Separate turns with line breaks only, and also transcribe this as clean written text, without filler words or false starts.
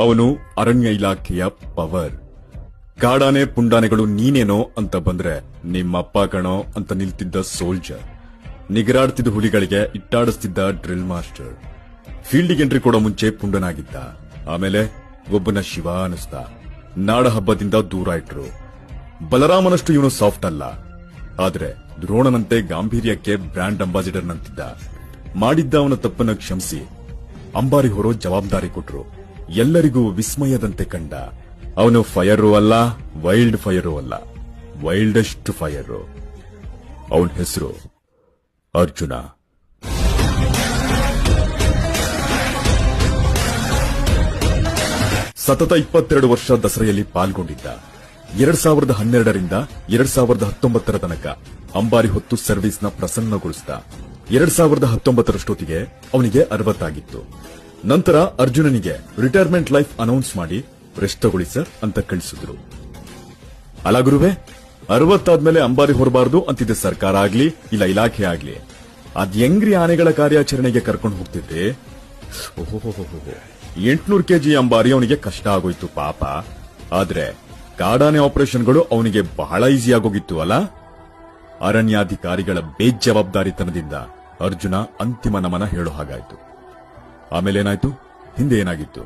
ಅವನು ಅರಣ್ಯ ಇಲಾಖೆಯ ಪವರ್. ಕಾಡಾನೆ ಪುಂಡಾನೆಗಳು ನೀನೇನೋ ಅಂತ ಬಂದ್ರೆ ನಿಮ್ಮಪ್ಪ ಕಣೋ ಅಂತ ನಿಲ್ತಿದ್ದ ಸೋಲ್ಜರ್. ನಿಗರಾಡ್ತಿದ್ದ ಹುಲಿಗಳಿಗೆ ಇಟ್ಟಾಡಿಸ್ತಿದ್ದ ಡ್ರಿಲ್ ಮಾಸ್ಟರ್. ಫೀಲ್ಡಿಗೆ ಎಂಟ್ರಿ ಕೊಡೋ ಮುಂಚೆ ಪುಂಡನಾಗಿದ್ದ. ಆಮೇಲೆ ಒಬ್ಬನ ಶಿವ ಅನಿಸ್ದ. ನಾಡ ಹಬ್ಬದಿಂದ ದೂರ ಇಟ್ರು. ಬಲರಾಮನಷ್ಟು ಇವನು ಸಾಫ್ಟ್ ಅಲ್ಲ, ಆದ್ರೆ ದ್ರೋಣನಂತೆ ಗಾಂಭೀರ್ಯಕ್ಕೆ ಬ್ರ್ಯಾಂಡ್ ಅಂಬಾಸಿಡರ್ ನಂತಿದ್ದ. ಮಾಡಿದ್ದ ಅವನ ತಪ್ಪನ್ನು ಕ್ಷಮಿಸಿ ಅಂಬಾರಿ ಹೊರೋ ಜವಾಬ್ದಾರಿ ಕೊಟ್ರು. ಎಲ್ಲರಿಗೂ ವಿಸ್ಮಯದಂತೆ ಕಂಡ. ಅವನು ಫೈರೂ ಅಲ್ಲ, ವೈಲ್ಡ್ ಫೈರೂ ಅಲ್ಲ, ವೈಲ್ಡೆಸ್ಟ್ ಫೈರು. ಅವನ ಹೆಸರು ಅರ್ಜುನ. ಸತತ 22 ವರ್ಷ ದಸರೆಯಲ್ಲಿ ಪಾಲ್ಗೊಂಡಿದ್ದ. 2012ರಿಂದ 2019 ತನಕ ಅಂಬಾರಿ ಹೊತ್ತು ಸರ್ವಿಸ್ನ ಪ್ರಸನ್ನಗೊಳಿಸಿದ. 2019ರಷ್ಟೊತ್ತಿಗೆ ಅವನಿಗೆ 60 ಆಗಿತ್ತು. ನಂತರ ಅರ್ಜುನನಿಗೆ ರಿಟೈರ್ಮೆಂಟ್ ಲೈಫ್ ಅನೌನ್ಸ್ ಮಾಡಿ ರೆಸ್ಟ್ ತಗೊಳ್ಳಿ ಸರ್ ಅಂತ ಕಳಿಸಿದ್ರು. ಅಲ್ಲ ಗುರುವೆ, 60 ಆದ್ಮೇಲೆ ಅಂಬಾರಿ ಹೊರಬಾರದು ಅಂತಿದ್ದ ಸರ್ಕಾರ ಆಗ್ಲಿ ಇಲ್ಲ ಇಲಾಖೆ ಆಗ್ಲಿ, ಅದ್ ಹೆಂಗ್ರಿ ಆನೆಗಳ ಕಾರ್ಯಾಚರಣೆಗೆ ಕರ್ಕೊಂಡು ಹೋಗ್ತಿದ್ರಿ? 800 ಕೆಜಿ ಅಂಬಾರಿ ಅವನಿಗೆ ಕಷ್ಟ ಆಗೋಯ್ತು ಪಾಪ. ಆದ್ರೆ ಕಾಡಾನೆ ಆಪರೇಷನ್ಗಳು ಅವನಿಗೆ ಬಹಳ ಈಸಿ ಆಗೋಗಿತ್ತು ಅಲ್ಲ. ಅರಣ್ಯಾಧಿಕಾರಿಗಳ ಬೇಜವಾಬ್ದಾರಿತನದಿಂದ ಅರ್ಜುನ ಅಂತಿಮ ನಮನ ಹೇಳೋ ಹಾಗಾಯ್ತು. ಆಮೇಲೇನಾಯ್ತು? ಹಿಂದೆ ಏನಾಗಿತ್ತು?